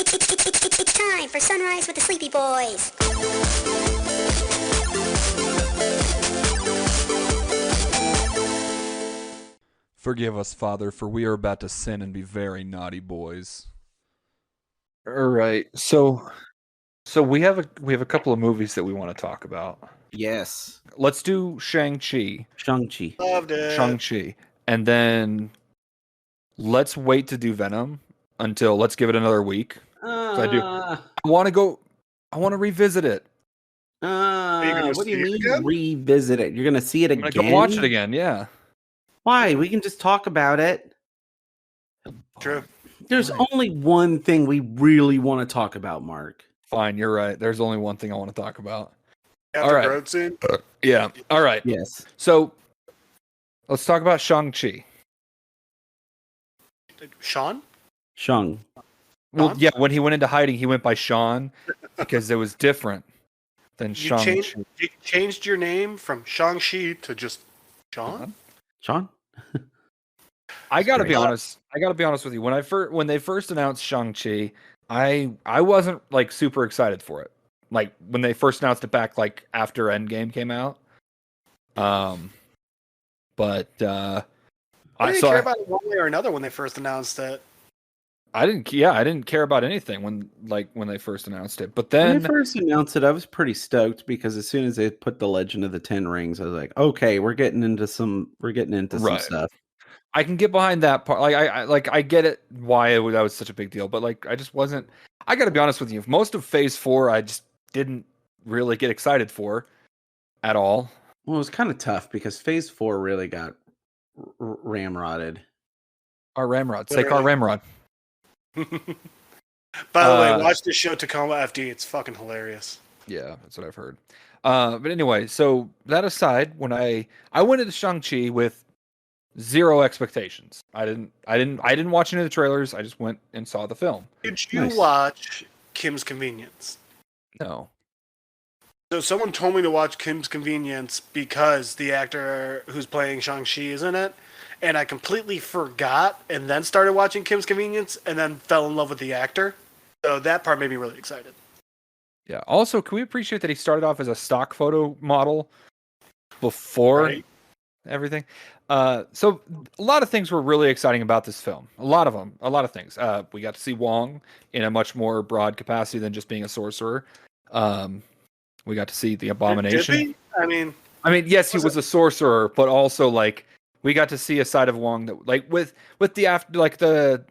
It's time for Sunrise with the Sleepy Boys. Forgive us, Father, for we are about to sin and be very naughty boys. All right. So we have a couple of movies that we want to talk about. Yes. Let's do Shang-Chi. Shang-Chi. Loved it. Shang-Chi. And then let's wait to do Venom until let's give it another week. I want to revisit it. gonna What do you see it mean again? revisit it? You're gonna see it I'm again? gonna go watch it again, yeah. Why? We can just talk about it. True. There's only one thing we really want to talk about, Mark. Fine, you're right. There's only one thing I want to talk about. After All right. Growth scene. Yeah. All right. Yes. So let's talk about Shang-Chi. Sean? Shang. Well, Sean? yeah, when he went into hiding, he went by Sean because it was different than You Shang-Chi. changed your name from Shang-Chi to just Sean? Sean? I gotta great. be honest. I gotta be honest with you. When they first announced Shang-Chi, I wasn't like super excited for it. Like when they first announced it back like after Endgame came out. But I didn't care about it one way or another when they first announced it. I didn't care about anything when they first announced it. But When then they first announced it, I was pretty stoked because as soon as they put the Legend of the Ten Rings, I was like, okay, we're getting into some Right. stuff. I can get behind that part. I get it why that was such a big deal, but like I just wasn't. I got to be honest with you. Most of Phase 4, I just didn't really get excited for at all. Well, it was kind of tough because Phase 4 really got ramrodded. Our Ramrod, say our Ramrod. By the way, watch the show Tacoma FD. It's fucking hilarious. Yeah, that's what I've heard. But anyway, so that aside, when I went into Shang-Chi with zero expectations. I didn't watch any of the trailers. I just went and saw the film. Did you Nice. watch Kim's Convenience? No. So someone told me to watch Kim's Convenience because the actor who's playing Shang-Chi is in it, and I completely forgot and then started watching Kim's Convenience and then fell in love with the actor. So that part made me really excited. Yeah. Also, can we appreciate that he started off as a stock photo model before Right? everything? So a lot of things were really exciting about this film. A lot of things. We got to see Wong in a much more broad capacity than just being a sorcerer. We got to see the Abomination. Did he? I mean, Yes, he was a sorcerer, but also like we got to see a side of Wong that like with the after like the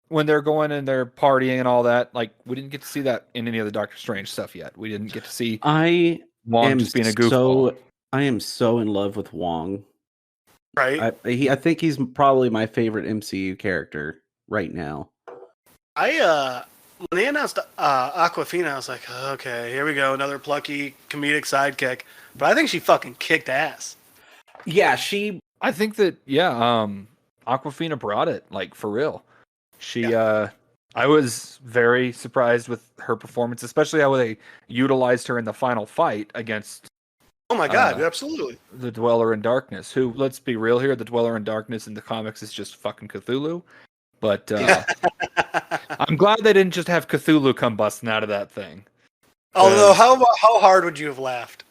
when they're going and they're partying and all that. Like we didn't get to see that in any of the Doctor Strange stuff yet. We didn't get to see I Wong am just being a goofball. I am so in love with Wong. right? I think he's probably my favorite MCU character right now. When they announced Aquafina, I was like, okay, here we go, another plucky comedic sidekick. But I think she fucking kicked ass. Yeah, I think that Aquafina brought it like for real. She I was very surprised with her performance, especially how they utilized her in the final fight against Oh my god, absolutely. the Dweller in Darkness, who, let's be real here, the Dweller in Darkness in the comics is just fucking Cthulhu. But I'm glad they didn't just have Cthulhu come busting out of that thing. Although, how hard would you have laughed?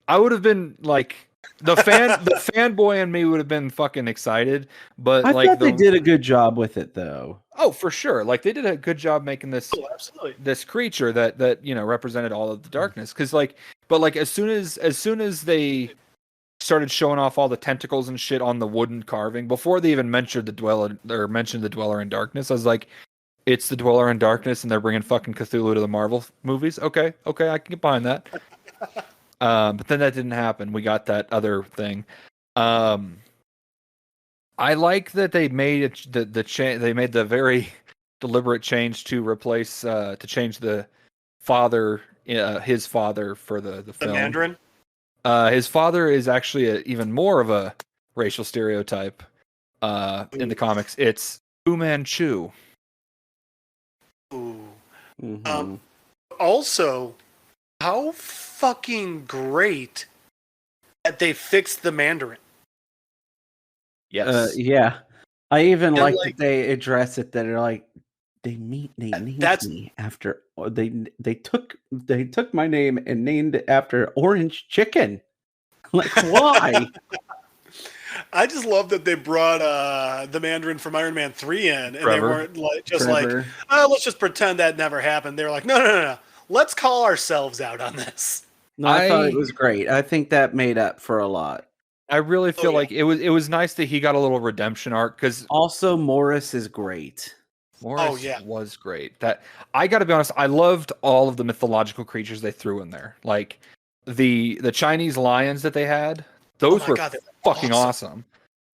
I would have been like the fanboy in me would have been fucking excited, but I like thought they did a good job with it thoe. Oh, for sure. Like they did a good job making this Oh, absolutely. this creature that represented all of the darkness. Because as soon as they started showing off all the tentacles and shit on the wooden carving before they even mentioned the Dweller in Darkness, I was like, it's the Dweller in Darkness, and they're bringing fucking Cthulhu to the Marvel movies. Okay, I can get behind that. But then that didn't happen. We got that other thing. I like that they made they made the very deliberate change to replace to change the father his father for the The film. Mandarin? His father is actually even more of a racial stereotype in the comics. It's Fu Manchu. Ooh. Mm-hmm. Also, how fucking great that they fixed the Mandarin. Yes. Yeah, I even And, like like- that they address it. That they're like named That's me after they took my name and named it after Orange Chicken. Like, why? I just love that they brought the Mandarin from Iron Man 3 in, and they Trevor. weren't like Trevor. let's just pretend that never happened. They were like, no. Let's call ourselves out on this. No, I thought I- it was great. I think that made up for a lot. I really feel yeah. like it was nice that he got a little redemption arc because Also, Morris is great. Morris yeah. was great. That I got to be honest, I loved all of the mythological creatures they threw in there. Like the Chinese lions that they had, those my were God, they're fucking awesome.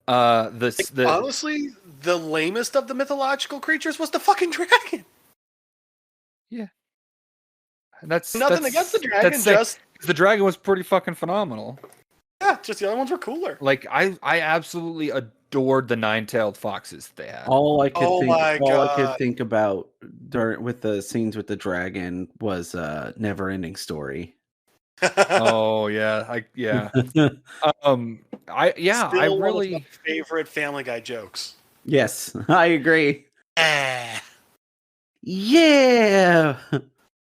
Honestly, the lamest of the mythological creatures was the fucking dragon. That's Nothing against the dragon, that's just the dragon was pretty fucking phenomenal. just the other ones were cooler. Like I absolutely adored the nine-tailed foxes that they had. All I could my I could God. think about with the scenes with the dragon was Never Ending Story. Oh yeah, I Still I one of really my favorite Family Guy jokes. Yes, I agree. Eh. Yeah.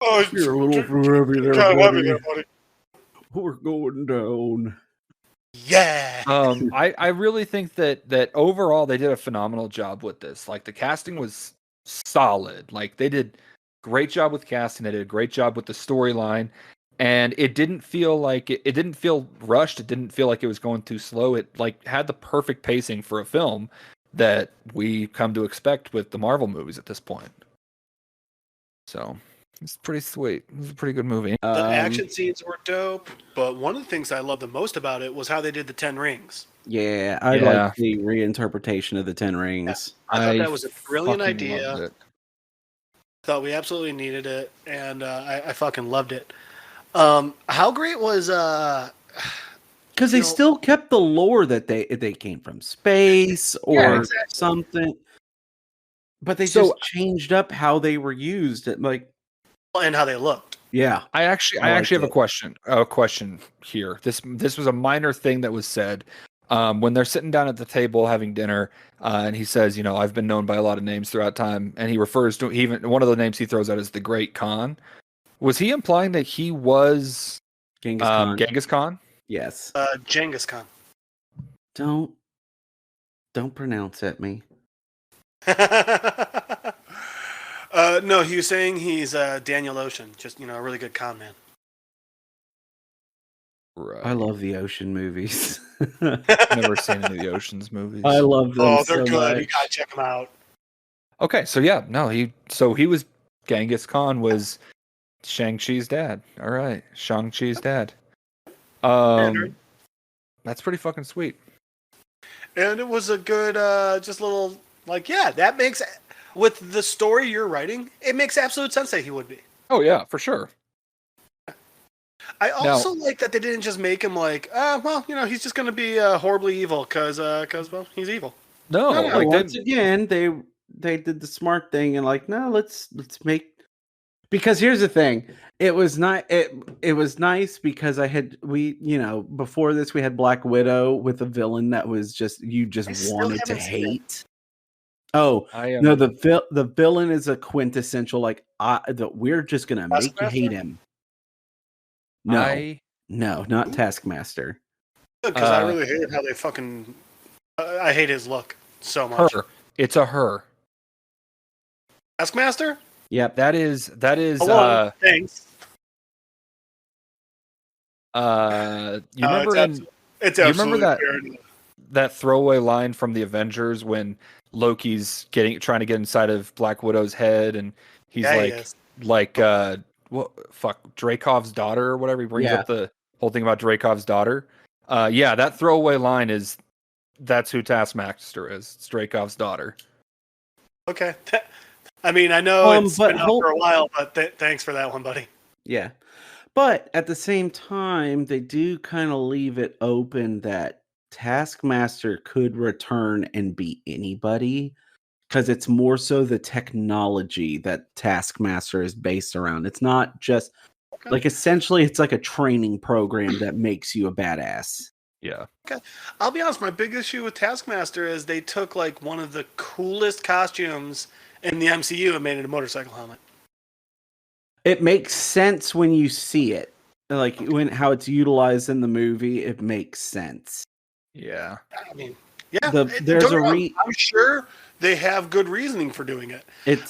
Oh, You're a little forever there, kind of heavy buddy. there, buddy. We're going down. Yeah. I really think that overall they did a phenomenal job with this. Like the casting was solid. Like they did great job with casting. They did a great job with the storyline, and it didn't feel like it didn't feel rushed. It didn't feel like it was going too slow. It like had the perfect pacing for a film that we come to expect with the Marvel movies at this point. So it's pretty sweet. It was a pretty good movie. The action scenes were dope, but one of the things I loved the most about it was how they did the 10 rings. Yeah, I Yeah. like the reinterpretation of the Ten Rings. I thought that was a brilliant fucking idea. loved it. Thought we absolutely needed it, and I fucking loved it. How great was Because they You know- still kept the lore that they came from space or Yeah, exactly. something, but they So- just changed up how they were used. Like, and how they looked? yeah, I actually I have liked a question here. This was a minor thing that was said when they're sitting down at the table having dinner, and he says, you know, I've been known by a lot of names throughout time, and he refers to even one of the names he throws out as the Great Khan. Was he implying that he was Genghis Khan. Genghis Khan? Yes, Genghis Khan. don't pronounce at me. No, he was saying he's Daniel Ocean, just a really good con man. Right. I love the ocean movies. I've never seen any of the Ocean's movies. I love them Oh, they're so good. much. You gotta check them out. Okay, so yeah, no, he was Genghis Khan was Shang-Chi's dad. All right, Shang-Chi's dad. Mandarin. That's pretty fucking sweet. And it was a good, just little that makes with the story you're writing, it makes absolute sense that he would be. Oh yeah, for sure. I also like that they didn't just make him he's just gonna be horribly evil because he's evil. No, No, like once they, again, they did the smart thing and let's make. Because here's the thing, it was not it was nice because before this we had Black Widow with a villain that was just I still wanted to haven't seen it. hate. Oh no, the villain is a quintessential we're just gonna make you Taskmaster? hate him. No, not Taskmaster. Because I really hated how they fucking. I hate his look so much. her. It's a her. Taskmaster? Yep. That is Hello. Thanks. you remember It's you remember absolutely that- fair enough. that throwaway line from the Avengers when Loki's trying to get inside of Black Widow's head and he's Yeah, he is. Dracov's daughter or whatever. He brings Yeah. up the whole thing about Dracov's daughter. That throwaway line that's who Taskmaster is. It's Dracov's daughter. Okay. I mean, I know it's but been out for a while, but thanks for that one, buddy. Yeah. But at the same time, they do kind of leave it open that Taskmaster could return and be anybody because it's more so the technology that Taskmaster is based around. It's not just essentially it's like a training program that makes you a badass. Yeah. I'll be honest, my big issue with Taskmaster is they took one of the coolest costumes In the MCU, it made it a motorcycle helmet. It makes sense when you see it. Like how it's utilized in the movie, it makes sense. Yeah. I mean, yeah. There's don't a get me wrong, I'm sure they have good reasoning for doing it.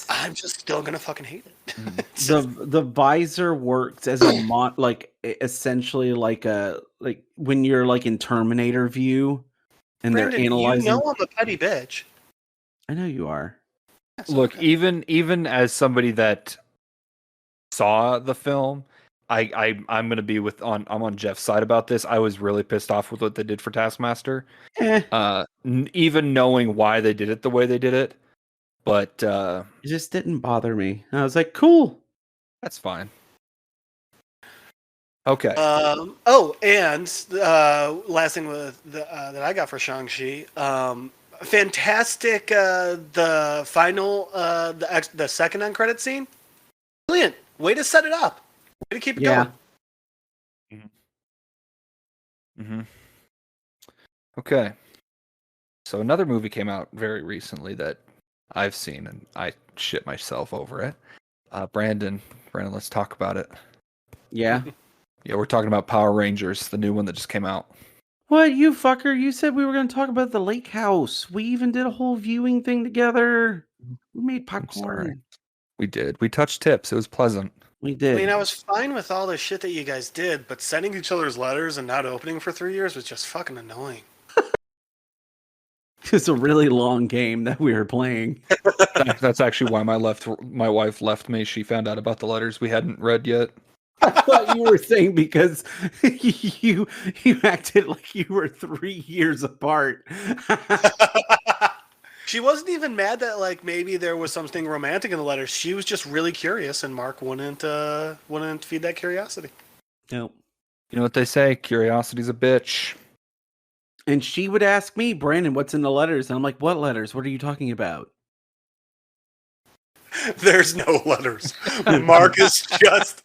I'm just still gonna fucking hate it. The visor works as a essentially like when you're like in Terminator view and Brandon, they're analyzing. You know I'm a petty bitch. I know you are. Look, even as somebody that saw the film, I'm gonna be I'm on Jeff's side about this. I was really pissed off with what they did for Taskmaster. Even knowing why they did it the way they did it, but it just didn't bother me. I was like, cool. That's fine. Okay. And last thing with that I got for Shang-Chi, fantastic. The final, the second end credit scene, brilliant. Way to set it up. Way to keep it going. Mm-hmm. Okay. So another movie came out very recently that I've seen, and I shit myself over it. Brandon, let's talk about it. Yeah. Yeah, we're talking about Power Rangers, the new one that just came out. What, you fucker? You said we were going to talk about the lake house. We even did a whole viewing thing together. We made popcorn. We did. We touched tips. It was pleasant. We did. I mean, I was fine with all the shit that you guys did, but sending each other's letters and not opening for 3 years was just fucking annoying. It's a really long game that we were playing. That's actually why my wife left me. She found out about the letters we hadn't read yet. I thought you were saying because you acted like you were 3 years apart. She wasn't even mad that like maybe there was something romantic in the letters. She was just really curious, and Mark wouldn't feed that curiosity. No. You know what they say? Curiosity's a bitch. And she would ask me, Brandon, what's in the letters? And I'm like, what letters? What are you talking about? There's no letters. Mark is just,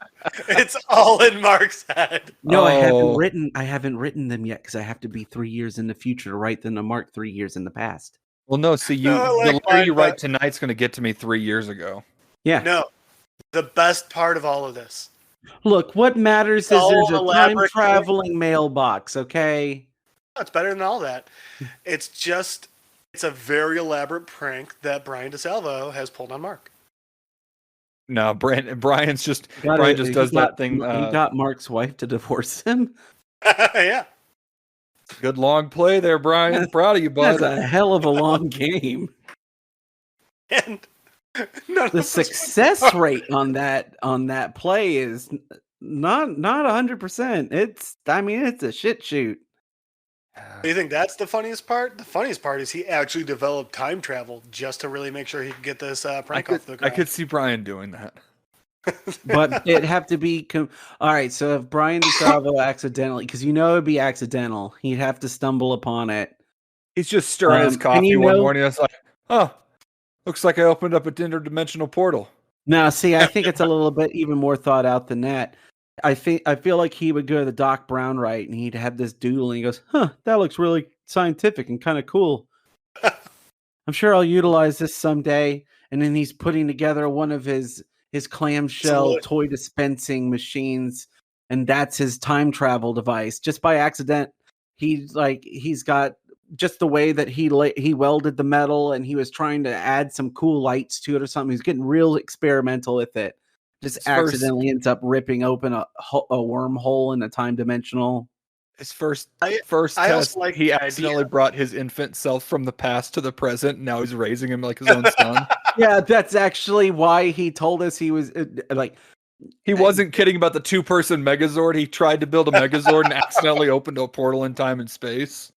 it's all in Mark's head. No, I haven't written them yet because I have to be 3 years in the future to write them to Mark 3 years in the past. Well, no, see, the letter you write tonight's going to get to me 3 years ago. Yeah. No, the best part of all of this. Look, what matters is there's a time-traveling mailbox, okay? No, it's better than all that. It's a very elaborate prank that Brian DeSalvo has pulled on Mark. No, Brian just does that thing. He got Mark's wife to divorce him. Yeah. Good long play there, Brian. Proud of you, bud. That's a hell of a long game. And the success rate on that play is not 100%. It's a shit shoot. Do you think that's the funniest part? The funniest part is he actually developed time travel just to really make sure he could get this prank off the ground. I could see Brian doing that. But it'd have to be... All right, so if Brian DeSalvo accidentally... Because it'd be accidental. He'd have to stumble upon it. He's just stirring his coffee one morning. It's like, looks like I opened up a interdimensional portal. No, see, I think it's a little bit even more thought out than that. I feel like he would go the Doc Brown route, and he'd have this doodle, and he goes, that looks really scientific and kind of cool. I'm sure I'll utilize this someday. And then he's putting together one of his clamshell toy dispensing machines, and that's his time travel device. Just by accident, he's got just the way that he welded the metal, and he was trying to add some cool lights to it or something. He's getting real experimental with it. Just accidentally ends up ripping open a wormhole in a time dimensional. His first test, he accidentally brought his infant self from the past to the present. And now he's raising him like his own son. Yeah, that's actually why he told us he was he wasn't kidding about the 2-person Megazord. He tried to build a Megazord and accidentally opened a portal in time and space.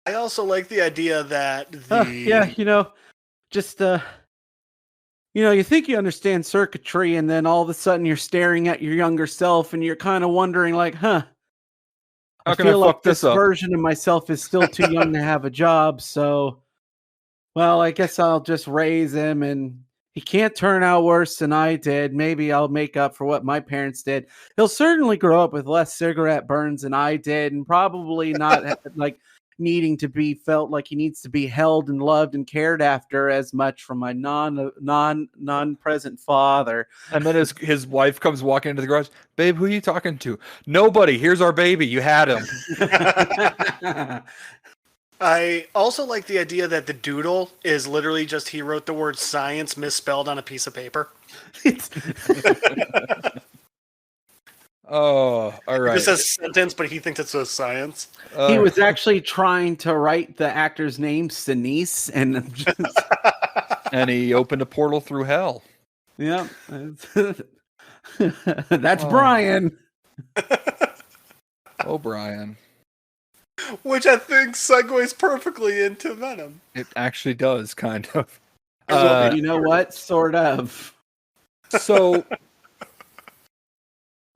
I also like the idea that you think you understand circuitry, and then all of a sudden you're staring at your younger self, and you're kind of wondering, like, I feel like this version of myself is still too young to have a job, so, well, I guess I'll just raise him, and he can't turn out worse than I did. Maybe I'll make up for what my parents did. He'll certainly grow up with less cigarette burns than I did, and probably not, needing to be felt like he needs to be held and loved and cared after as much from my non-present father. And then his wife comes walking into the garage. Babe, who are you talking to? Nobody. Here's our baby. You had him. I also like the idea that the doodle is literally just he wrote the word science misspelled on a piece of paper. Oh, all right. It just says sentence, but he thinks it says science. He was actually trying to write the actor's name, Sinise, and just... and he opened a portal through hell. Yep. That's Brian. Oh, Brian. Which I think segues perfectly into Venom. It actually does, kind of. You know what? Sort of. So...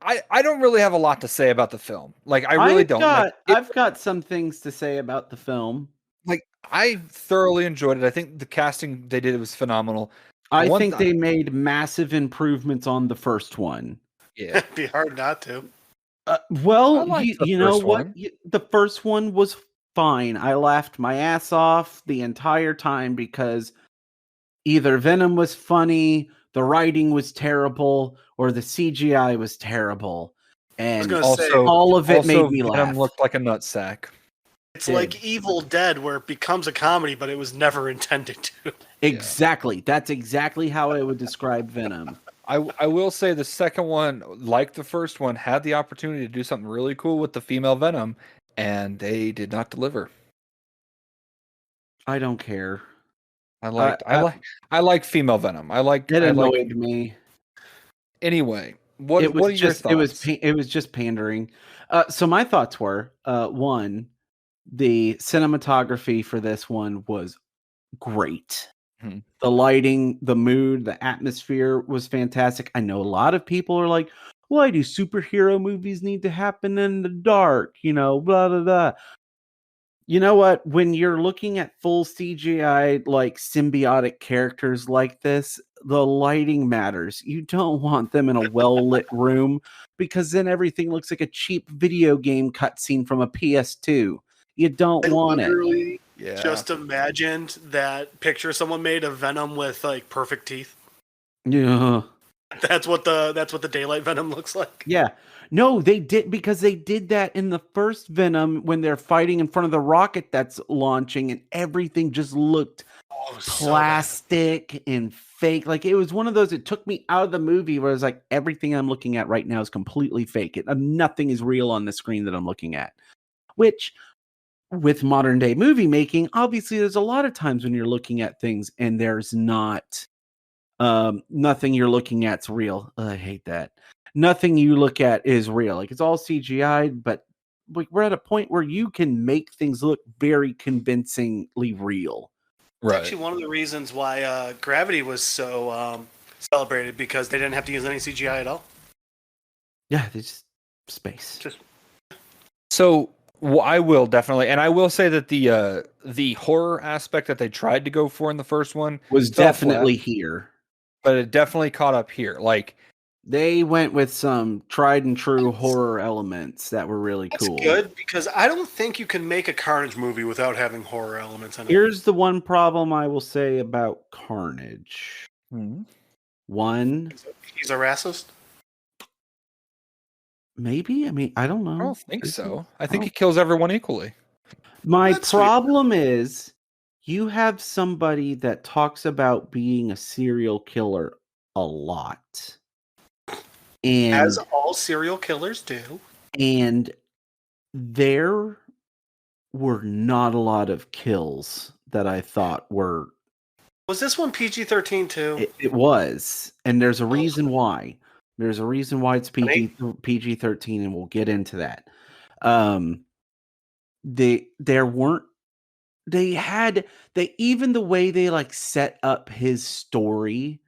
I don't really have a lot to say about the film. Like, I really don't. I've got some things to say about the film. Like, I thoroughly enjoyed it. I think the casting they did was phenomenal. I think they made massive improvements on the first one. Yeah. It'd be hard not to. Well, you know what? The first one was fine. I laughed my ass off the entire time because either Venom was funny, the writing was terrible, or the CGI was terrible. And all of it made me laugh. Venom looked like a nutsack. It's like Evil Dead, where it becomes a comedy, but it was never intended to. Exactly. Yeah. That's exactly how I would describe Venom. I will say the second one, like the first one, had the opportunity to do something really cool with the female Venom, and they did not deliver. I don't care. I like female Venom. It annoyed me. Anyway, what are your thoughts? It was just pandering. So my thoughts were, one, the cinematography for this one was great. The lighting, the mood, the atmosphere was fantastic. I know a lot of people are like, why do superhero movies need to happen in the dark? You know, blah, blah, blah. You know what? When you're looking at full CGI, like symbiotic characters like this, the lighting matters. You don't want them in a well-lit room because then everything looks like a cheap video game cutscene from a PS2. You don't want it. Yeah. Just imagined that picture someone made of Venom with like perfect teeth. Yeah. That's what the daylight Venom looks like. Yeah. No, they did, because they did that in the first Venom when they're fighting in front of the rocket that's launching and everything just looked plastic and fake. Like it was one of those, it took me out of the movie where I was like, everything I'm looking at right now is completely fake. Nothing is real on the screen that I'm looking at. Which, with modern day movie making, obviously there's a lot of times when you're looking at things and there's not nothing you're looking at's real. I hate that. Nothing you look at is real. Like it's all CGI, but we're at a point where you can make things look very convincingly real. Right. It's actually one of the reasons why Gravity was so celebrated, because they didn't have to use any CGI at all. Yeah, it's space. So I will definitely, and I will say that the horror aspect that they tried to go for in the first one was definitely here, but it definitely caught up here. Like they went with some tried and true horror elements that were really cool. That's good, because I don't think you can make a Carnage movie without having horror elements in it. Here's the one problem I will say about Carnage. One, he's a racist. Maybe. I mean, I don't know. I don't think so. I think he kills everyone equally. My problem is you have somebody that talks about being a serial killer a lot. And as all serial killers do. And there were not a lot of kills that I thought were... Was this one PG-13 too? It was. And there's a reason why. There's a reason why it's PG-13, and we'll get into that. Even the way they like set up his story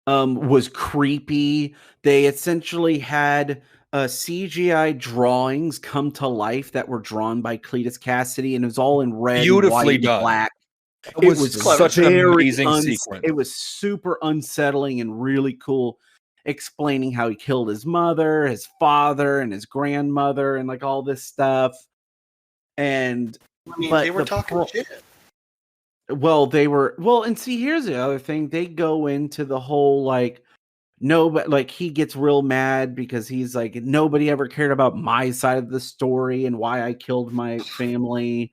was creepy. They essentially had CGI drawings come to life that were drawn by Cletus Cassidy, and it was all in red, beautifully white, done. And black. It was such an amazing sequence. It was super unsettling and really cool, explaining how he killed his mother, his father, and his grandmother, and like all this stuff. And I mean, But they were the talking pro- shit. Well, they were and see, here's the other thing. They go into the whole like no, but like he gets real mad because he's like nobody ever cared about my side of the story and why I killed my family,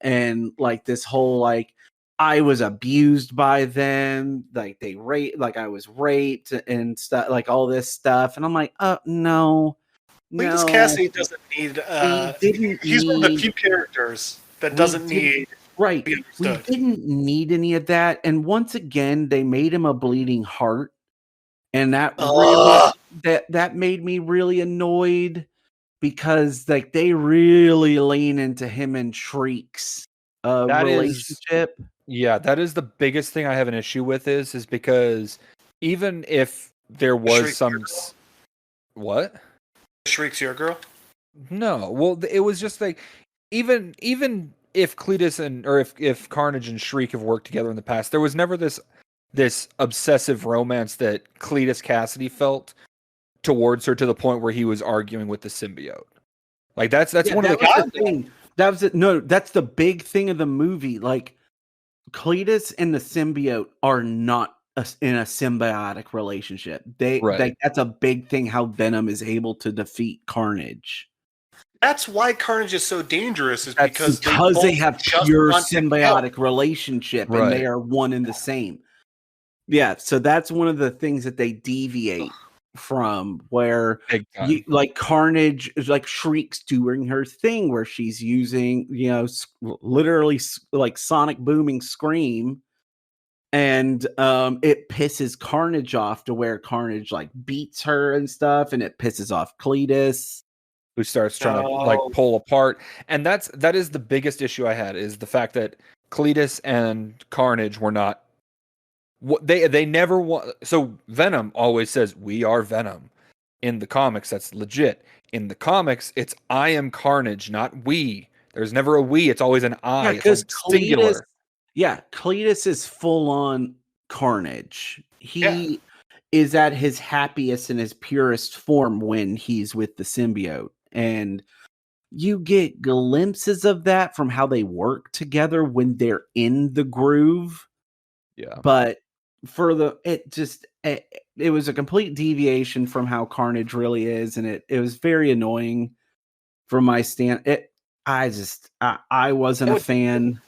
and like this whole like I was abused by them, like they raped, like I was raped and stuff, like all this stuff, and I'm like, no, Cletus no, Cassidy doesn't need. we didn't He's one of the need. few characters that We doesn't didn't need right. to be We understood. didn't need any of that. And once again, they made him a bleeding heart. And that really Ugh. that made me really annoyed because like they really lean into him and Shriek's That is relationship. that is the biggest thing I have an issue with is because even if there was Shriek some your girl? what? Shriek's your girl. No, well, it was just like even if Cletus or if Carnage and Shriek have worked together in the past, there was never this obsessive romance that Cletus Cassidy felt towards her to the point where he was arguing with the symbiote. Like that's Yeah, one of that the was the thing. That was it. No, that's the big thing of the movie. Like Cletus and the symbiote are not in a symbiotic relationship. Right. That's a big thing. How Venom is able to defeat Carnage. That's why Carnage is so dangerous. Is That's because They both have just pure want to help. symbiotic relationship and Right. they are one and the same. Yeah, so that's one of the things that they deviate from, where Big time. like Carnage is like Shriek's doing her thing where she's using, literally like sonic booming scream, and it pisses Carnage off to where Carnage like beats her and stuff, and it pisses off Cletus. Who starts trying to like pull apart, and that is the biggest issue I had, is the fact that Cletus and Carnage were not they never want. So Venom always says we are Venom. In the comics, that's legit. In the comics, it's I am Carnage, not we. There's never a we. It's always an I. Yeah, because it's singular. Cletus is full on Carnage. He is at his happiest and his purest form when he's with the symbiote. And you get glimpses of that from how they work together when they're in the groove. Yeah. But it was a complete deviation from how Carnage really is, and it was very annoying from my stand. I wasn't a fan.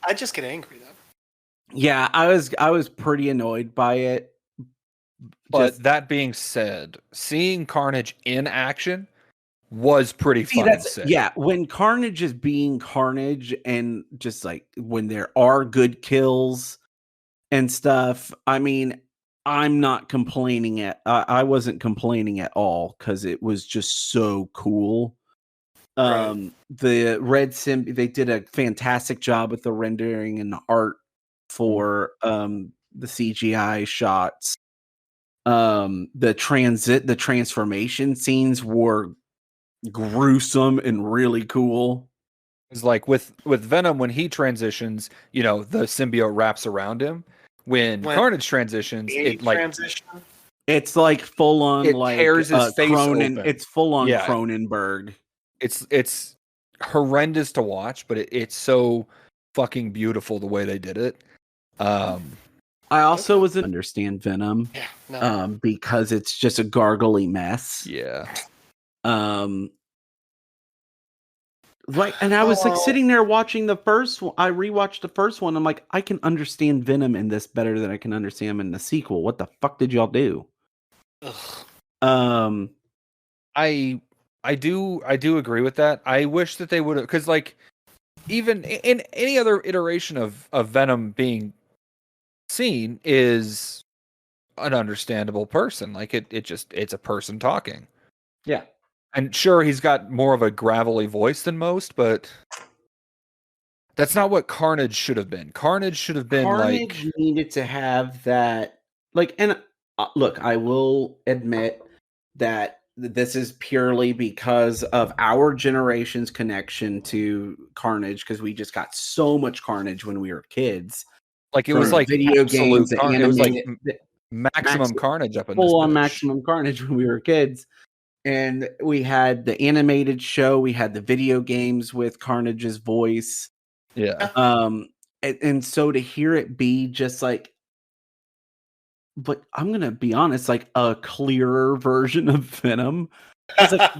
I just get angry though. Yeah, I was pretty annoyed by it. But that being said, seeing Carnage in action was pretty fucking sick. Yeah, when Carnage is being Carnage and just like when there are good kills and stuff, I mean, I'm not complaining I wasn't complaining at all because it was just so cool. Right. The Red Sim, they did a fantastic job with the rendering and the art for the CGI shots. The transformation scenes were gruesome and really cool. It's like with Venom, when he transitions, the symbiote wraps around him. When Carnage transitions, it's like full on, it like tears his face Cronin. open. It's full on Cronenberg. It's horrendous to watch, but it's so fucking beautiful the way they did it. I also wasn't understand Venom, because it's just a gargly mess. Yeah. And I was like sitting there watching the first one. I rewatched the first one. I'm like, I can understand Venom in this better than I can understand him in the sequel. What the fuck did y'all do? I do agree with that. I wish that they would have, because like even in any other iteration of Venom being seen is an understandable person. Like it's a person talking. Yeah. And sure, he's got more of a gravelly voice than most, but that's not what Carnage should have been. Carnage should have been Carnage needed to have that, like, and look, I will admit that this is purely because of our generation's connection to Carnage, because we just got so much Carnage when we were kids. Like it was like video games, it was like maximum Carnage up in full this on bitch. maximum Carnage when we were kids. And we had the animated show, we had the video games with Carnage's voice. Yeah. And so to hear it be just like, but I'm gonna be honest, like a clearer version of Venom. I was like,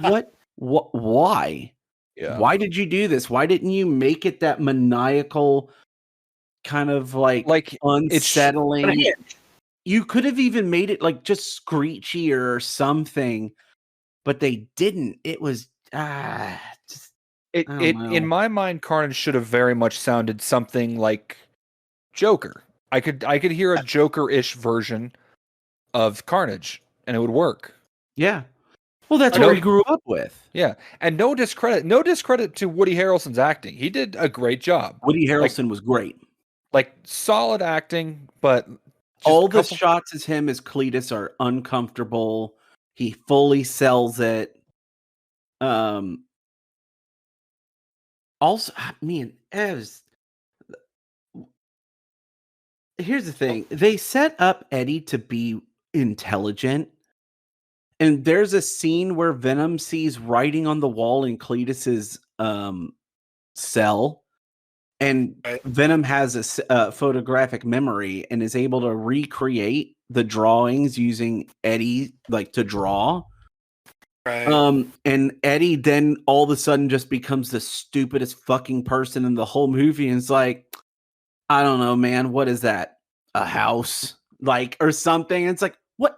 what why? Yeah. Why did you do this? Why didn't you make it that maniacal kind of like unsettling? You could have even made it like just screechy or something, but they didn't. It was just It I don't know. in my mind, Carnage should have very much sounded something like Joker. I could hear a Joker-ish version of Carnage, and it would work. Yeah. Well, that's what we grew up with. Yeah, and no discredit to Woody Harrelson's acting. He did a great job. Woody Harrelson was great. Like solid acting, but all the shots as him as Cletus are uncomfortable. He fully sells it. Also, man, here's the thing. They set up Eddie to be intelligent. And there's a scene where Venom sees writing on the wall in Cletus's cell. And Venom has a photographic memory and is able to recreate the drawings using Eddie, like to draw. Right. And Eddie then all of a sudden just becomes the stupidest fucking person in the whole movie, and it's like, I don't know, man, what is that? A house, like, or something? And it's like, what,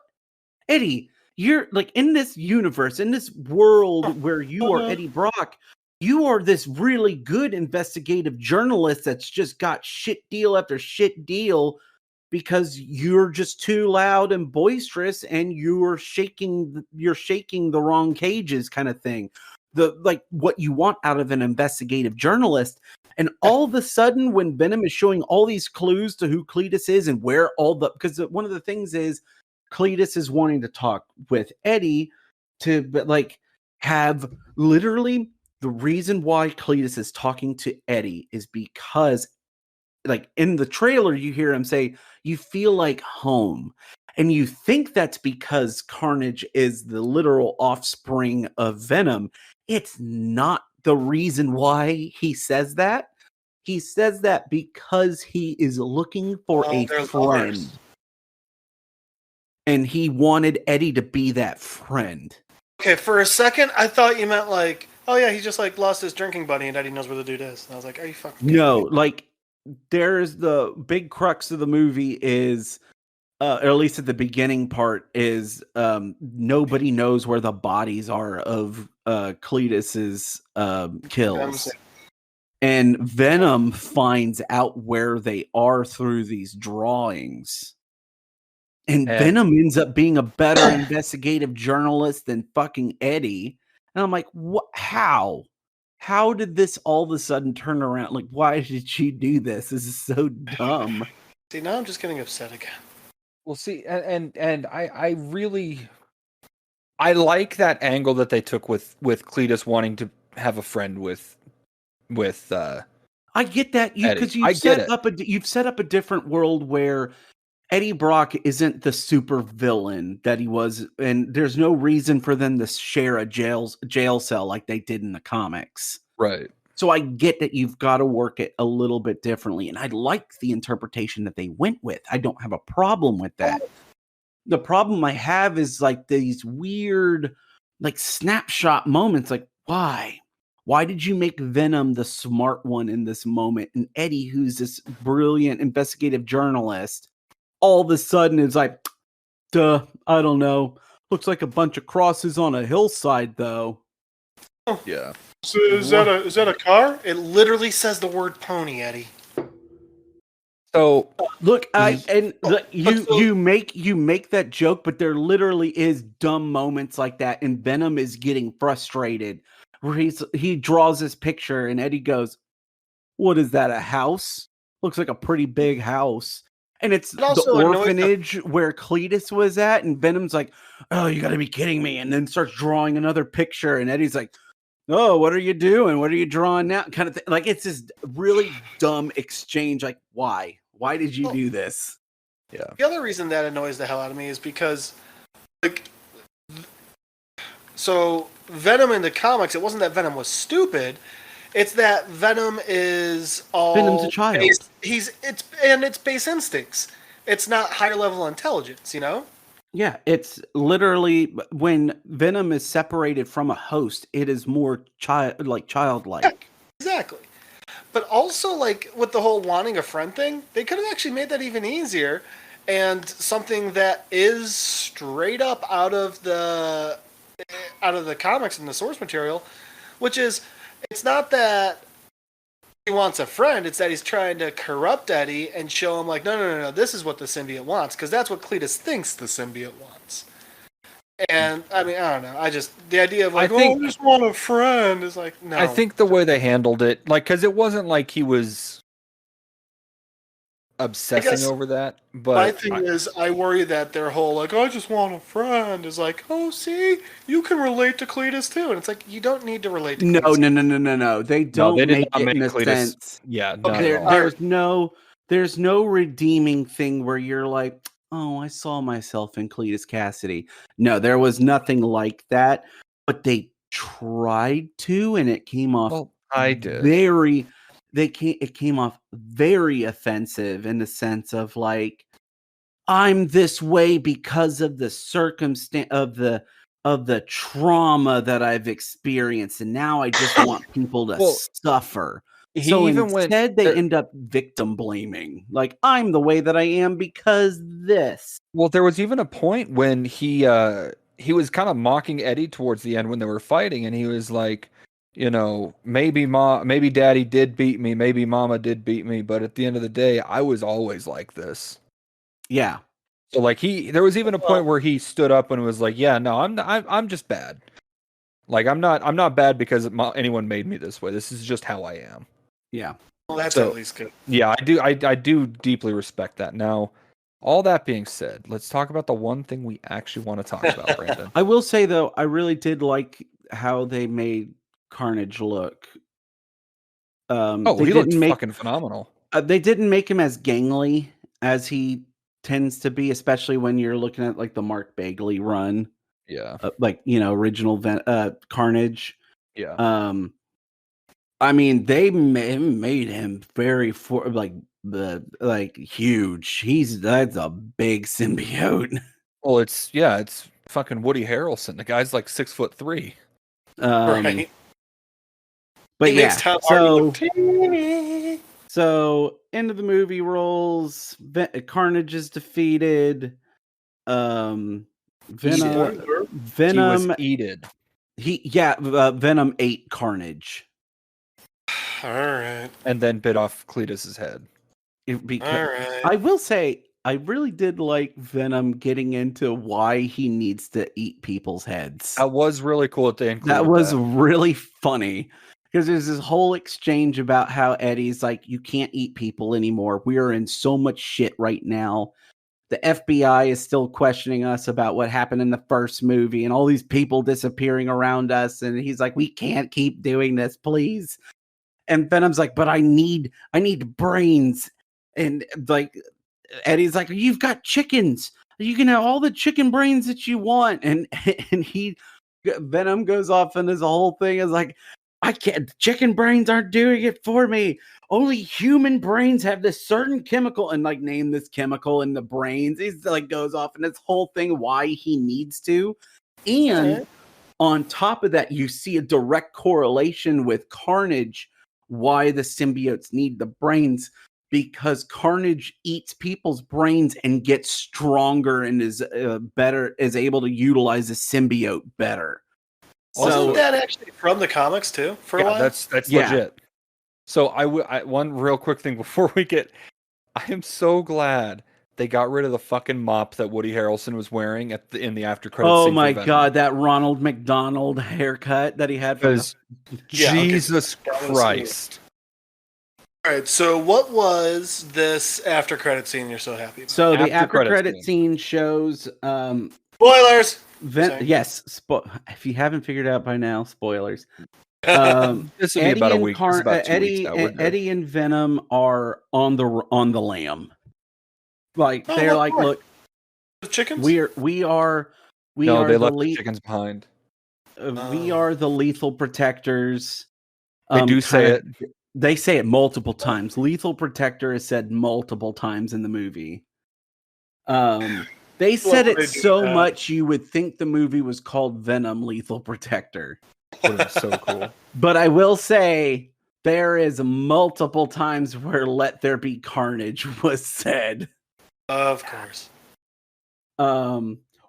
Eddie? You're like in this universe, in this world where you are Eddie Brock. You are this really good investigative journalist that's just got shit deal after shit deal because you're just too loud and boisterous and you're shaking the wrong cages kind of thing. Like what you want out of an investigative journalist. And all of a sudden when Venom is showing all these clues to who Cletus is and where because one of the things is Cletus is wanting to talk with Eddie have literally the reason why Cletus is talking to Eddie is because, like, in the trailer, you hear him say, you feel like home. And you think that's because Carnage is the literal offspring of Venom. It's not the reason why he says that. He says that because he is looking for a friend. Lovers. And he wanted Eddie to be that friend. Okay, for a second, I thought you meant like, oh yeah, he just like lost his drinking buddy and Eddie knows where the dude is. And I was like, are you fucking kidding No, me? like there's the big crux of the movie is, or at least at the beginning part is, nobody knows where the bodies are of Cletus's kills. And Venom finds out where they are through these drawings. And Venom ends up being a better investigative journalist than fucking Eddie. And I'm like, what? How? How did this all of a sudden turn around? Like, why did she do this? This is so dumb. See, now I'm just getting upset again. Well, see, and I really like that angle that they took with Cletus wanting to have a friend with I get that because you've set up a different world where Eddie Brock isn't the super villain that he was, and there's no reason for them to share a jail cell like they did in the comics. Right. So I get that you've got to work it a little bit differently, and I like the interpretation that they went with. I don't have a problem with that. The problem I have is like these weird, like snapshot moments. Like, why? Why did you make Venom the smart one in this moment, and Eddie, who's this brilliant investigative journalist, all of a sudden is like, duh, I don't know. Looks like a bunch of crosses on a hillside, though. Yeah. So is that a car? It literally says the word pony, Eddie. So look, you make that joke, but there literally is dumb moments like that, and Venom is getting frustrated. Where he draws this picture, and Eddie goes, "What is that? A house? Looks like a pretty big house." And it's the orphanage where Cletus was at, and Venom's like, "Oh, you got to be kidding me!" And then starts drawing another picture, and Eddie's like, "Oh, what are you doing? What are you drawing now?" Kind of thing. Like it's this really dumb exchange. Like, why? Why did you do this? Yeah. The other reason that annoys the hell out of me is because, like, so Venom in the comics, it wasn't that Venom was stupid. It's that Venom is all Venom's a child. It's base instincts. It's not higher level intelligence, you know? Yeah, it's literally when Venom is separated from a host, it is more childlike. Exactly. But also, like, with the whole wanting a friend thing, they could have actually made that even easier. And something that is straight up out of the comics and the source material, which is, it's not that he wants a friend, it's that he's trying to corrupt Eddie and show him, like, no, this is what the symbiote wants, because that's what Cletus thinks the symbiote wants. And, I mean, I don't know, the idea of, like, I just want a friend is like, no. I think the way they handled it, like, because it wasn't like he was obsessing over that, but my thing is, I worry that their whole, like, I just want a friend is like, oh, see, you can relate to Cletus too. And it's like, you don't need to relate to Cletus. No. They don't they did make not it make in a Cletus- sense. yeah, not at There, all. there's no redeeming thing where you're like, oh, I saw myself in Cletus Cassidy. No, there was nothing like that. But they tried to, and it came off it came off very offensive in the sense of, like, I'm this way because of the circumstance of the trauma that I've experienced, and now I just want people to suffer. So instead, they end up victim blaming. Like, I'm the way that I am because this. Well, there was even a point when he was kind of mocking Eddie towards the end when they were fighting, and he was like, you know, maybe Daddy did beat me, maybe Mama did beat me, but at the end of the day, I was always like this. Yeah. So, like, there was even a point where he stood up and was like, yeah, no, I'm just bad. Like, I'm not bad because anyone made me this way. This is just how I am. Yeah. Well, that's at least good. Yeah, I do deeply respect that. Now, all that being said, let's talk about the one thing we actually want to talk about, Brandon. I will say, though, I really did like how they made Carnage look. He looked fucking phenomenal. They didn't make him as gangly as he tends to be, especially when you're looking at, like, the Mark Bagley run. Yeah. Original Carnage. Yeah. I mean, they made him very huge. That's a big symbiote. Well, it's fucking Woody Harrelson. The guy's like 6'3". Right. But he yeah, So end of the movie rolls. Carnage is defeated. Venom. He was eated. Venom ate Carnage. All right. And then bit off Cletus's head. All right. I will say, I really did like Venom getting into why he needs to eat people's heads. That was really cool that they included that. Was really funny. Because there's this whole exchange about how Eddie's like, you can't eat people anymore. We are in so much shit right now. The FBI is still questioning us about what happened in the first movie and all these people disappearing around us. And he's like, we can't keep doing this, please. And Venom's like, but I need brains. And, like, Eddie's like, you've got chickens. You can have all the chicken brains that you want. And Venom goes off and his whole thing is like, I can't, chicken brains aren't doing it for me. Only human brains have this certain chemical, and, like, name this chemical in the brains. He's like goes off and this whole thing why he needs to. And on top of that, you see a direct correlation with Carnage, why the symbiotes need the brains, because Carnage eats people's brains and gets stronger and is able to utilize the symbiote better. Wasn't that actually from the comics too? For a while, that's legit. So I one real quick thing before we get, I am so glad they got rid of the fucking mop that Woody Harrelson was wearing in the after credits. Oh my god, that Ronald McDonald haircut that he had. Jesus Christ! All right, so what was this after credit scene you're so happy about? So the after credit scene shows spoilers. Yes, if you haven't figured it out by now, spoilers. This will be about a week. Eddie and Venom are on the lam. Like they're like, look, the chickens. We are. They left the chickens behind. we are the lethal protectors. They do say it. They say it multiple times. Lethal protector is said multiple times in the movie. They said they it do so that. much you would think the movie was called Venom Lethal Protector. Would have been so cool. But I will say there is multiple times where "Let there be carnage" was said. Of course.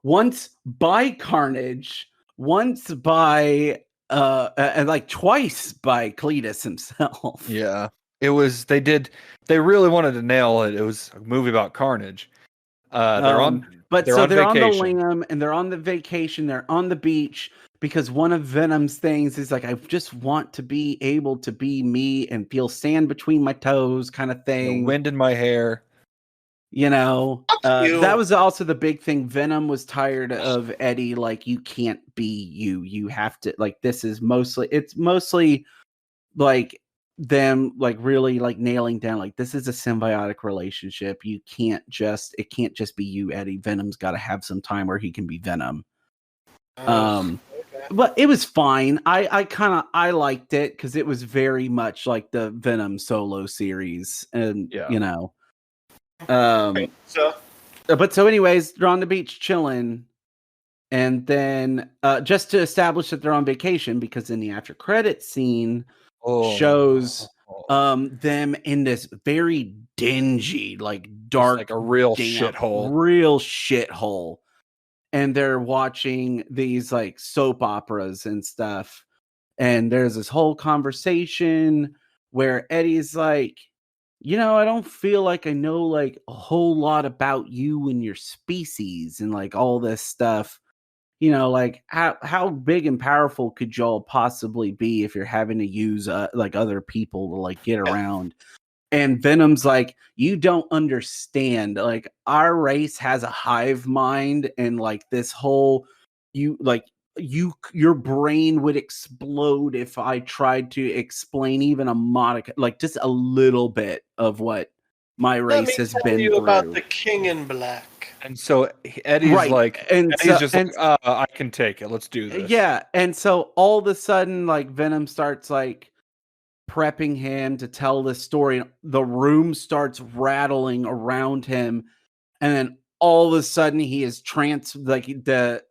Once by Carnage, once by and like twice by Cletus himself. Yeah. It was they really wanted to nail it. It was a movie about Carnage. They're on on the vacation. lam and they're on the vacation, they're on the beach because one of Venom's things is like, I just want to be able to be me and feel sand between my toes kind of thing. Wind in my hair. You know, you. that was also the big thing. Venom was tired of Eddie. Like, you can't be you. You have to, like, it's mostly like them, like, really like nailing down, like, this is a symbiotic relationship. It can't just be you, Eddie. Venom's got to have some time where he can be Venom. But it was fine. I liked it because it was very much like the Venom solo series, and you know. So anyways, they're on the beach chilling, and then just to establish that they're on vacation, because in the after credit scene shows them in this very dingy, like dark, like a real damp, shithole. And they're watching these like soap operas and stuff, and there's this whole conversation where Eddie's like, you know, I don't feel like I know like a whole lot about you and your species and like all this stuff. You know, like how big and powerful could y'all possibly be if you're having to use like other people to like get around? And Venom's like, you don't understand. Like, our race has a hive mind, and like this whole, your brain would explode if I tried to explain even a modicum, like just a little bit of what my race has been through. About the King in Black. And so Eddie's like, I can take it. Let's do this. Yeah, and so all of a sudden, like, Venom starts like prepping him to tell this story. The room starts rattling around him, and then all of a sudden he is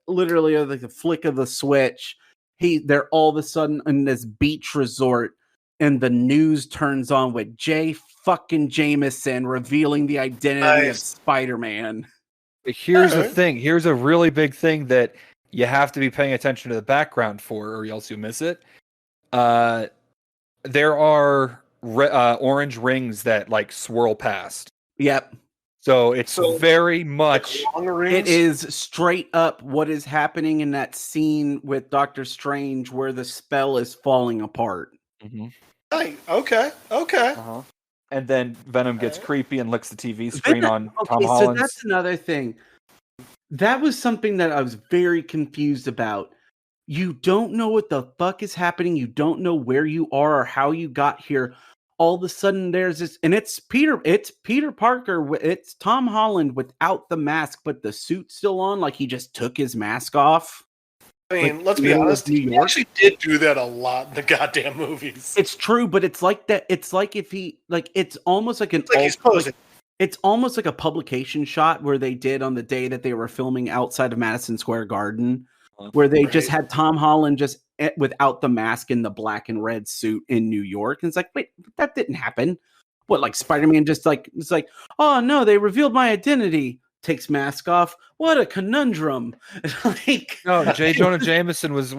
literally like the flick of the switch. They're all of a sudden in this beach resort, and the news turns on with J. fucking Jameson revealing the identity of Spider-Man. Here's the thing. Here's a really big thing that you have to be paying attention to the background for, or else you miss it. There are orange rings that like swirl past. Yep. So it's very much. It is straight up what is happening in that scene with Doctor Strange where the spell is falling apart. Mm-hmm. Hey, okay. Uh-huh. And then Venom gets creepy and licks the TV screen on Tom Holland. So that's another thing. That was something that I was very confused about. You don't know what the fuck is happening. You don't know where you are or how you got here. All of a sudden there's this, and it's Peter Parker. It's Tom Holland without the mask, but the suit's still on. Like, he just took his mask off. I mean, let's be honest. He actually did do that a lot in the goddamn movies. It's true, but it's like that. It's like if he, like, it's almost like he's posing. It's almost like a publication shot where they did on the day that they were filming outside of Madison Square Garden, where they just had Tom Holland just without the mask in the black and red suit in New York. And it's like, wait, that didn't happen. What, like Spider-Man just like, it's like, oh no, they revealed my identity. Takes mask off. What a conundrum. Like, no, J. Jonah Jameson was,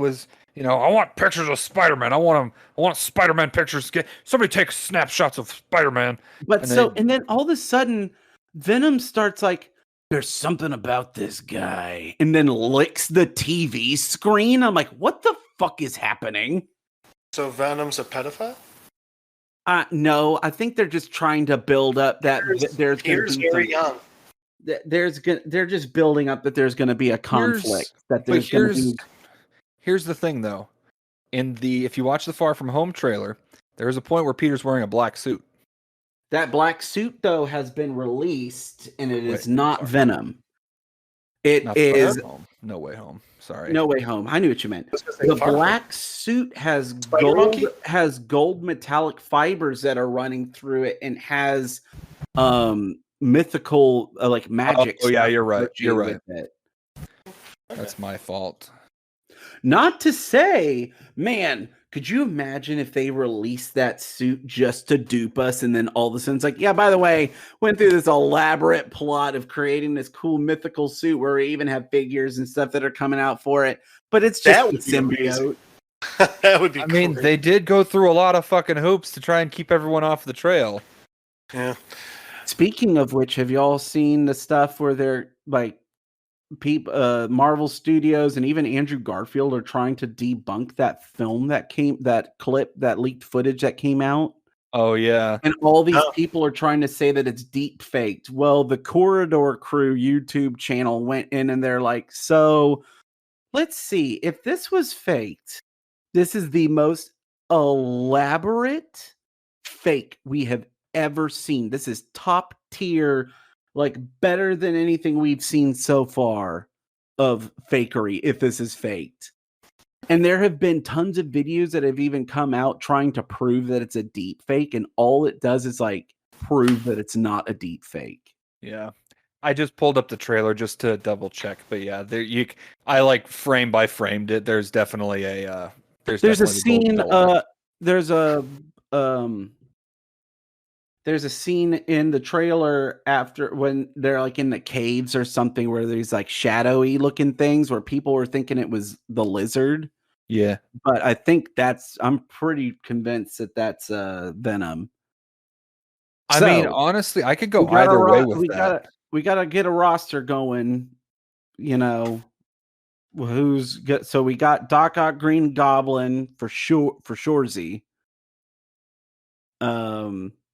you know, I want pictures of Spider-Man. I want Spider-Man pictures. Somebody take snapshots of Spider-Man. But and then all of a sudden, Venom starts like, there's something about this guy, and then licks the TV screen. I'm like, what the fuck is happening? So Venom's a pedophile? No, I think they're just trying to build up that there's going to be very young. They're just building up that there's going to be a conflict. Here's the thing, though. If you watch the Far From Home trailer, there is a point where Peter's wearing a black suit. That black suit, though, has been released, and it is not Venom. It Not is Far Home. No Way Home. Sorry. No Way Home. I knew what you meant. was gonna say The Far From. black suit has Spider Monkey? gold metallic fibers that are running through it and has mythical like magic. Oh yeah, stuff you're right. You're right. associated with it. That's my fault. Not to say, man, could you imagine if they released that suit just to dupe us and then all of a sudden it's like, yeah, by the way, went through this elaborate plot of creating this cool mythical suit where we even have figures and stuff that are coming out for it, but it's just That a would be symbiote. That would be I mean, great. they did go through a lot of fucking hoops to try and keep everyone off the trail. Yeah. Speaking of which, have y'all seen the stuff where they're like Marvel Studios and even Andrew Garfield are trying to debunk that that leaked footage that came out? Oh yeah. And all these Oh. people are trying to say that it's deep faked. Well, the Corridor Crew YouTube channel went in and they're like, so let's see if this was faked. This is the most elaborate fake we have ever seen. This is top tier, like better than anything we've seen so far of fakery, if this is faked. And there have been tons of videos that have even come out trying to prove that it's a deep fake, and all it does is like prove that it's not a deep fake. Yeah. I just pulled up the trailer just to double check, but yeah, I like frame by framed it. There's definitely a There's a definitely scene gold element. there's a scene in the trailer after when they're like in the caves or something where there's like shadowy looking things where people were thinking it was the lizard. Yeah. But I'm pretty convinced that that's Venom. I mean, honestly, I could go we gotta either way ro- with we that. we gotta get a roster going, you know. So we got Doc Ock, Green Goblin for shorzy.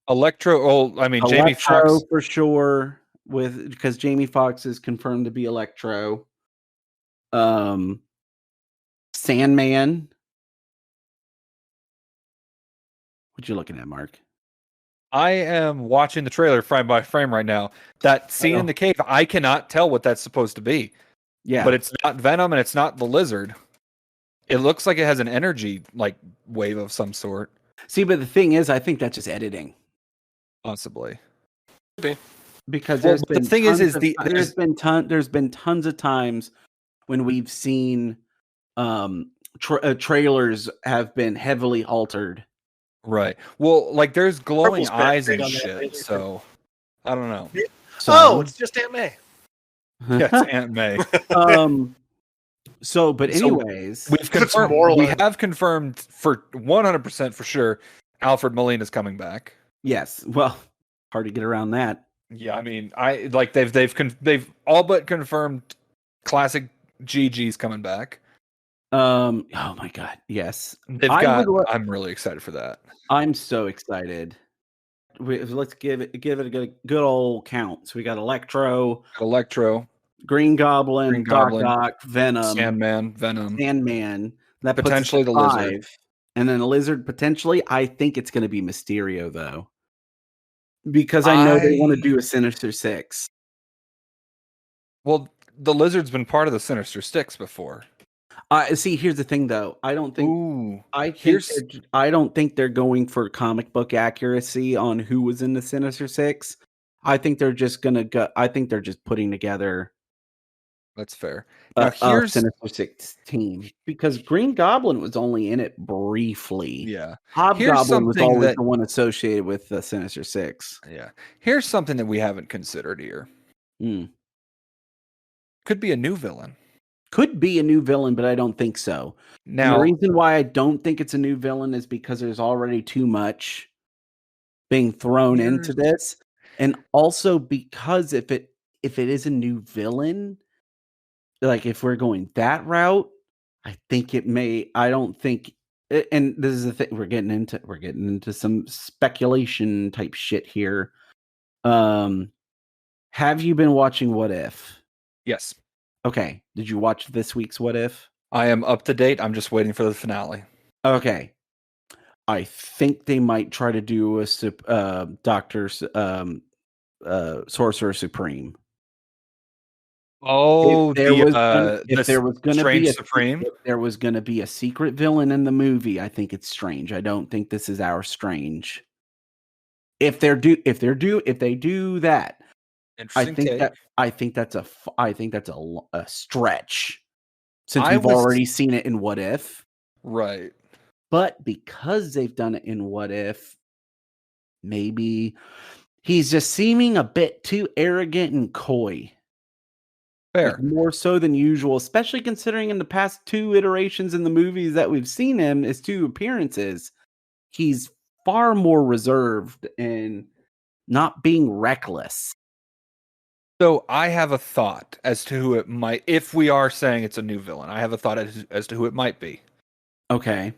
Electro. Oh, I mean, Jamie Electro Foxx. for sure, because Jamie Foxx is confirmed to be Electro. Sandman. What you looking at, Mark? I am watching the trailer frame by frame right now. That scene in the cave, I cannot tell what that's supposed to be. Yeah, But it's not Venom and it's not the lizard. It looks like it has an energy like wave of some sort. see, but the thing is, I think that's just editing. Possibly. Because Well, there's the been thing tons is of, the- there's been tons of times when we've seen trailers have been heavily altered. Right. Well, like there's glowing Purple's back eyes big and on that shit, thing. so I don't know. Oh, it's just Aunt May. Yeah, it's Aunt May. But anyways, We've It's confirmed. Moreland. We have confirmed for 100% for sure. Alfred Molina's coming back. yes. Well, hard to get around that. Yeah, I mean, I like they've all but confirmed classic GG's coming back. Oh my god, yes. I'm really excited for that. I'm so excited. Let's give it a good old count. So we got Electro, Green Goblin, Doc Ock, Venom, Sandman, Venom. That Potentially puts us the at 5. Lizard. And then the Lizard potentially. I think it's going to be Mysterio though, because I know they want to do a Sinister Six. Well, the Lizard's been part of the Sinister Six before. See, here's the thing though. I don't think Ooh, I don't think they're going for comic book accuracy on who was in the Sinister Six. I think they're just gonna go. I think they're just putting together. That's fair. Now here's Sinister Six team because Green Goblin was only in it briefly. Yeah. Hobgoblin was always the one associated with the Sinister Six. Yeah. Here's something that we haven't considered here. Mm. Could be a new villain. Could be a new villain, but I don't think so. Now, and the reason why I don't think it's a new villain is because there's already too much being thrown into this, and also because if it is a new villain, like if we're going that route, I think it may. I don't think, and this is the thing we're getting into some speculation type shit here. Have you been watching What If? Yes. Okay. Did you watch this week's What If? I am up to date. I'm just waiting for the finale. Okay. I think they might try to do a Sorcerer Supreme. Oh, if there was gonna, the if there was going to be Strange a Supreme. if there was going to be a secret villain in the movie, I think it's Strange. I don't think this is our Strange. If they do that, Interesting take. I think that's a stretch since I we've was already seen it in What If. right. But because they've done it in What If, maybe he's just seeming a bit too arrogant and coy. Fair. Like more so than usual, especially considering in the past 2 iterations in the movies that we've seen him, his 2 appearances, he's far more reserved and not being reckless. So I have a thought as to who it might. If we are saying it's a new villain, I have a thought as to who it might be. Okay.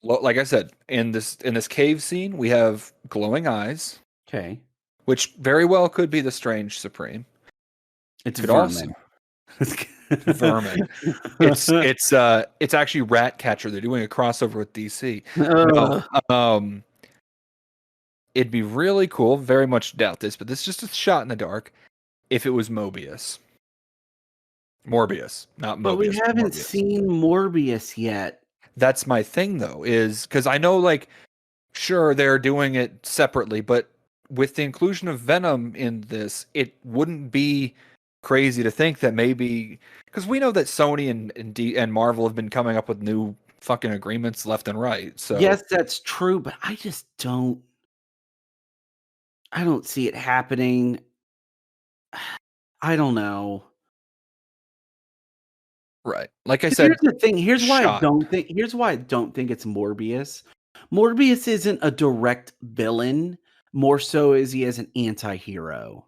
Like I said, in this cave scene, we have glowing eyes, Okay. which very well could be the Strange Supreme. It's Could vermin. Vermin. It's actually Ratcatcher. They're doing a crossover with DC. No, it'd be really cool. Very much doubt this, but this is just a shot in the dark. If it was Morbius, not Mobius. But we haven't Morbius. seen Morbius yet. That's my thing, though, is because I know, like, sure, they're doing it separately, but with the inclusion of Venom in this, it wouldn't be crazy to think that maybe because we know that Sony and Marvel have been coming up with new fucking agreements left and right. So Yes, that's true, but I just don't see it happening. I don't know. right, like I 'Cause said, here's the thing. Here's why I shot. don't think it's Morbius. Morbius isn't a direct villain. More so is he as an anti-hero.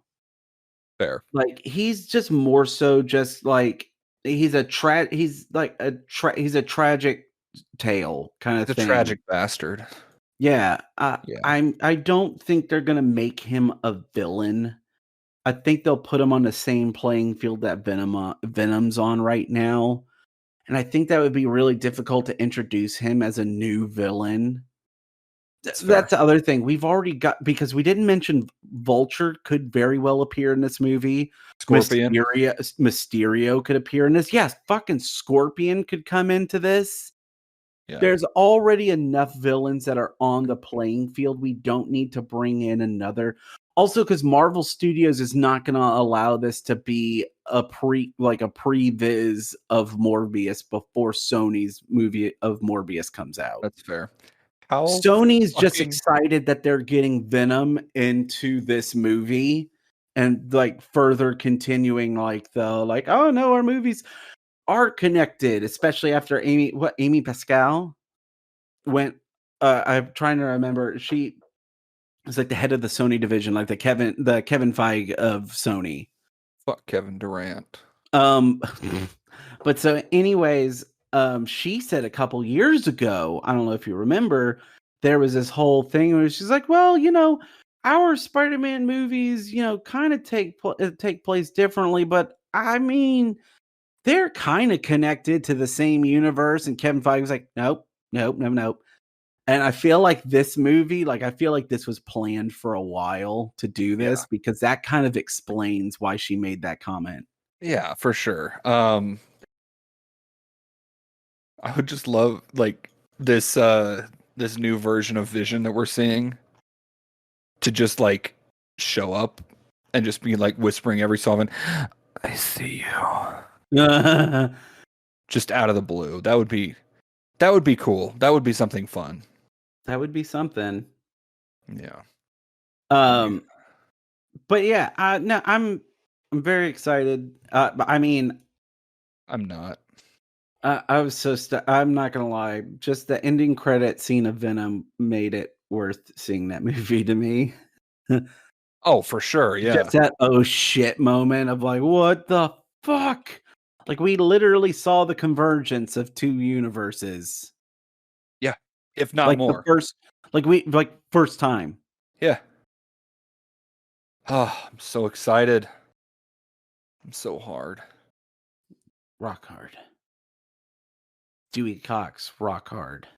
Fair. Like he's just more so just like he's a tragic tale kind of The thing. tragic bastard. Yeah, Yeah. I don't think they're gonna make him a villain. I think they'll put him on the same playing field that Venom's on right now, and I think that would be really difficult to introduce him as a new villain. That's fair. That's the other thing. We've already got because we didn't mention Vulture could very well appear in this movie. Scorpion. Mysterio could appear in this. Yes, fucking Scorpion could come into this. Yeah. There's already enough villains that are on the playing field. We don't need to bring in another. Also, because Marvel Studios is not going to allow this to be a previs of Morbius before Sony's movie of Morbius comes out. That's fair. How Sony's just fucking- excited that they're getting Venom into this movie and like further continuing oh no, our movies are connected, especially after Amy Pascal went I'm trying to remember, she was like the head of the Sony division, like the Kevin Feige of Sony. Fuck Kevin Durant. But so anyways, she said a couple years ago, I don't know if you remember, there was this whole thing where she's like, well, our Spider-Man movies, kind of take place differently, but I mean, they're kind of connected to the same universe. And Kevin Feige was like, nope. And I feel like this movie, I feel like this was planned for a while to do this because that kind of explains why she made that comment. Yeah, for sure. I would just love this this new version of Vision that we're seeing to just show up and just be whispering every so often, I see you. Just out of the blue. That would be cool. That would be something fun. That would be something. Yeah. But yeah, no, I'm very excited. But I mean, I'm not. I was so I'm not gonna lie. Just the ending credit scene of Venom made it worth seeing that movie to me. Oh, for sure. Yeah. Just that oh shit moment of what the fuck? We literally saw the convergence of 2 universes. Yeah. If not more. First time. Yeah. Oh, I'm so excited. I'm so hard. Rock hard. Dewey Cox, rock hard.